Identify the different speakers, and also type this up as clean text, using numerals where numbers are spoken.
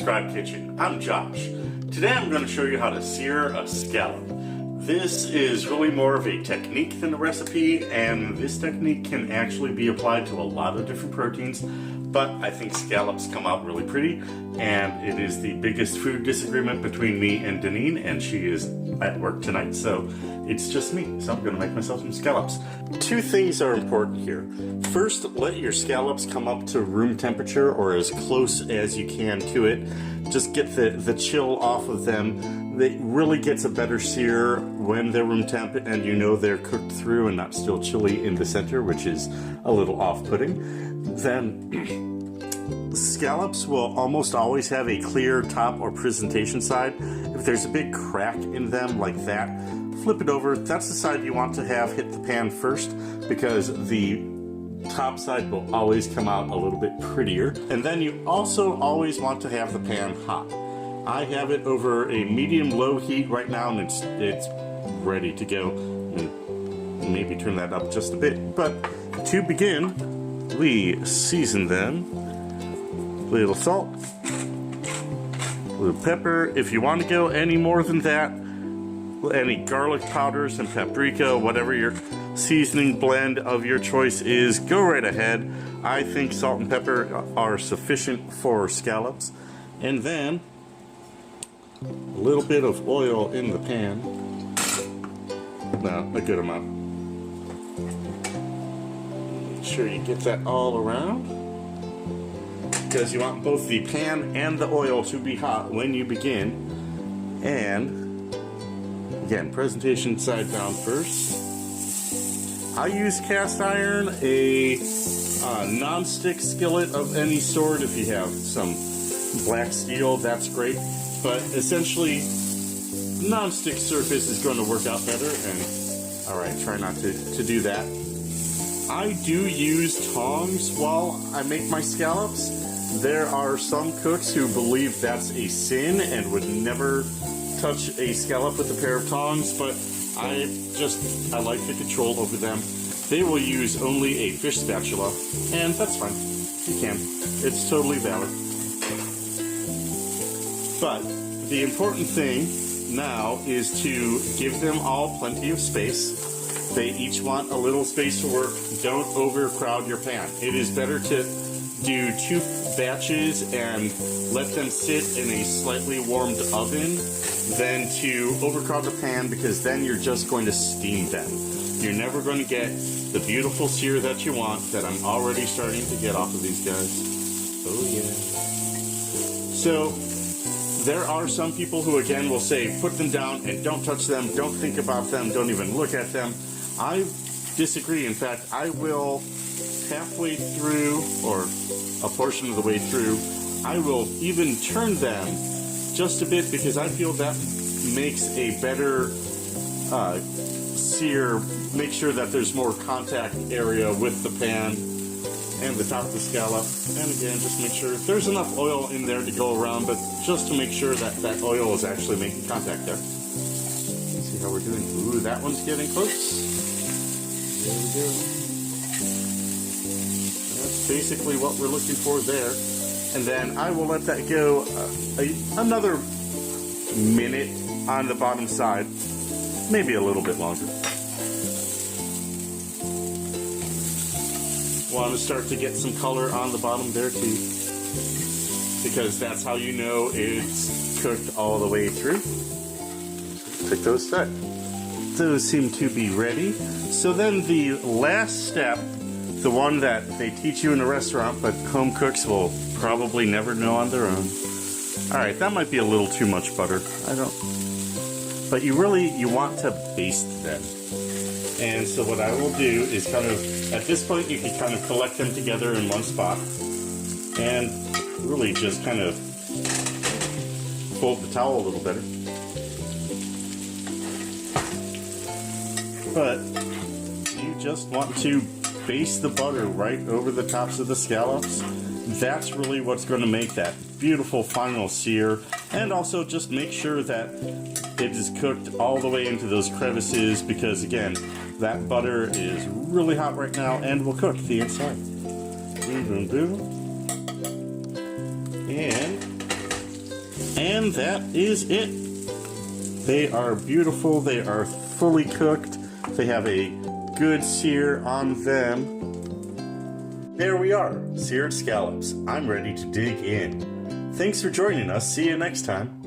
Speaker 1: Subscribe Kitchen. I'm Josh. Today I'm going to show you how to sear a scallop. This is really more of a technique than a recipe, and this technique can actually be applied to a lot of different proteins, but I think scallops come out really pretty, and it is the biggest food disagreement between me and Deneen, and she is at work tonight, so it's just me, so I'm going to make myself some scallops. Two things are important here. First, let your scallops come up to room temperature or as close as you can to it. Just get the chill off of them. It really gets a better sear when they're room temp and you know they're cooked through and not still chilly in the center, which is a little off-putting. Then scallops will almost always have a clear top or presentation side. If there's a big crack in them like that, flip it over. That's the side you want to have hit the pan first, because the top side will always come out a little bit prettier. And then you also always want to have the pan hot. I have it over a medium-low heat right now, and it's ready to go. And maybe turn that up just a bit. But to begin, we season them. A little salt, a little pepper. If you want to go any more than that, any garlic powders and paprika, whatever your seasoning blend of your choice is, go right ahead. I think salt and pepper are sufficient for scallops. And then a little bit of oil in the pan. Now, a good amount. Make sure you get that all around, because you want both the pan and the oil to be hot when you begin. And again, presentation side down first. I use cast iron, a non-stick skillet of any sort. If you have some black steel, that's great. But essentially, non-stick surface is going to work out better. And all right, try not to do that. I do use tongs while I make my scallops. There are some cooks who believe that's a sin and would never touch a scallop with a pair of tongs, but I like the control over them. They will use only a fish spatula, and that's fine. You can. It's totally valid. But the important thing now is to give them all plenty of space. They each want a little space to work. Don't overcrowd your pan. It is better to do 2 batches and let them sit in a slightly warmed oven than to overcrowd the pan, because then you're just going to steam them. You're never going to get the beautiful sear that you want, that I'm already starting to get off of these guys. Oh yeah. So there are some people who again will say put them down and don't touch them, don't think about them, don't even look at them. I disagree. In fact, I will halfway through, or a portion of the way through, I will even turn them just a bit, because I feel that makes a better sear. Make sure that there's more contact area with the pan and the top of the scallop. And again, just make sure there's enough oil in there to go around, but just to make sure that that oil is actually making contact there. Let's see how we're doing. Ooh, that one's getting close. There we go. That's basically what we're looking for there. And then I will let that go another minute on the bottom side, maybe a little bit longer. Want to start to get some color on the bottom there too, because that's how you know it's cooked all the way through. Pick those aside. Those seem to be ready. So then the last step, the one that they teach you in a restaurant, but home cooks will probably never know on their own. All right, that might be a little too much butter. But you want to baste them. And so what I will do is kind of, at this point, you can kind of collect them together in one spot and really just kind of fold the towel a little better. But you just want to baste the butter right over the tops of the scallops. That's really what's going to make that beautiful final sear, and also just make sure that it is cooked all the way into those crevices, because again, that butter is really hot right now and will cook the inside. Boom, boom, boom. And And that is it. They are beautiful. They are fully cooked. They have a good sear on them. There we are, seared scallops. I'm ready to dig in. Thanks for joining us. See you next time.